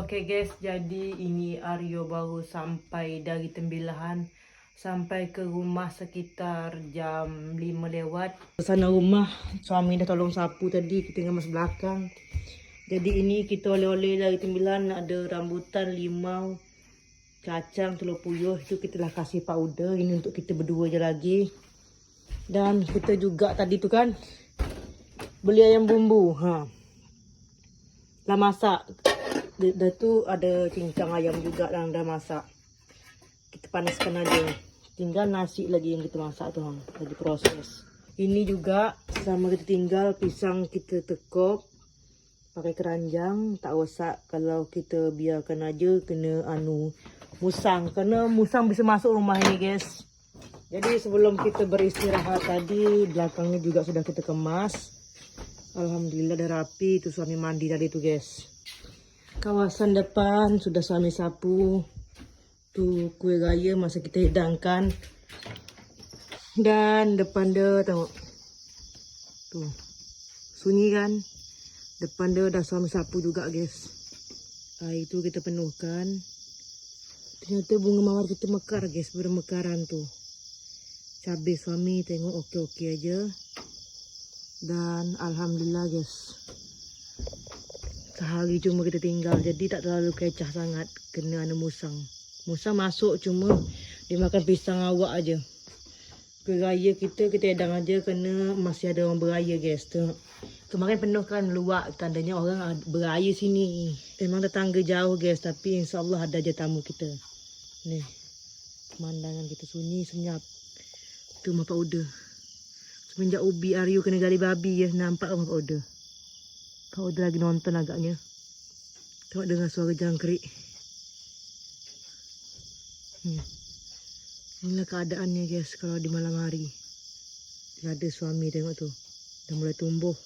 Oke guys, jadi ini Aryo baru sampai dari Tembilahan. Sampai ke rumah sekitar jam 5 lewat. Sana rumah, suami dah tolong sapu tadi, kita ngemas belakang. Jadi ini kita oleh-oleh dari Tembilahan, ada rambutan, limau, kacang, telur puyuh. Itu kita dah kasih powder, ini untuk kita berdua je lagi. Dan kita juga tadi tu kan, beli ayam bumbu. Dah masak. Dah tu ada cincang ayam juga yang dah masak. Kita panaskan aja. Tinggal nasi lagi yang kita masak tu, lagi proses. Ini juga sama kita tinggal pisang kita tekuk pakai keranjang, tak rosak. Kalau kita biarkan aja kena musang, kerana musang bisa masuk rumah ini guys. Jadi sebelum kita beristirahat tadi, belakangnya juga sudah kita kemas. Alhamdulillah dah rapi. Tu suami mandi tadi tu guys. Kawasan depan sudah suami sapu. Tu kuih raya masa kita hidangkan. Dan depan dia tengok. Tu. Sunyi kan? Depan dia dah suami sapu juga guys. Itu kita penuhkan. Ternyata bunga mawar kita mekar guys. Bermekaran tu. Cabai suami tengok okey-okey aja. Dan alhamdulillah guys. Sehari cuma kita tinggal, jadi tak terlalu kecah sangat kena musang. Musang masuk cuma dia makan pisang awak aja. Beraya kita edang aja kerana masih ada orang beraya guys. Kemarin penuh kan luak, tandanya orang beraya sini. Memang tetangga jauh guys, tapi insyaAllah ada aja tamu kita. Nih, pemandangan kita sunyi, senyap. Tu mapa udah. Semenjak ubi Aryo kena gali babi ya, nampak mapa udah. Kau udah lagi nonton agaknya. Tengok dengar suara jangkrik. Inilah keadaannya guys kalau di malam hari. Dia ada suami tengok tu. Dah mulai tumbuh.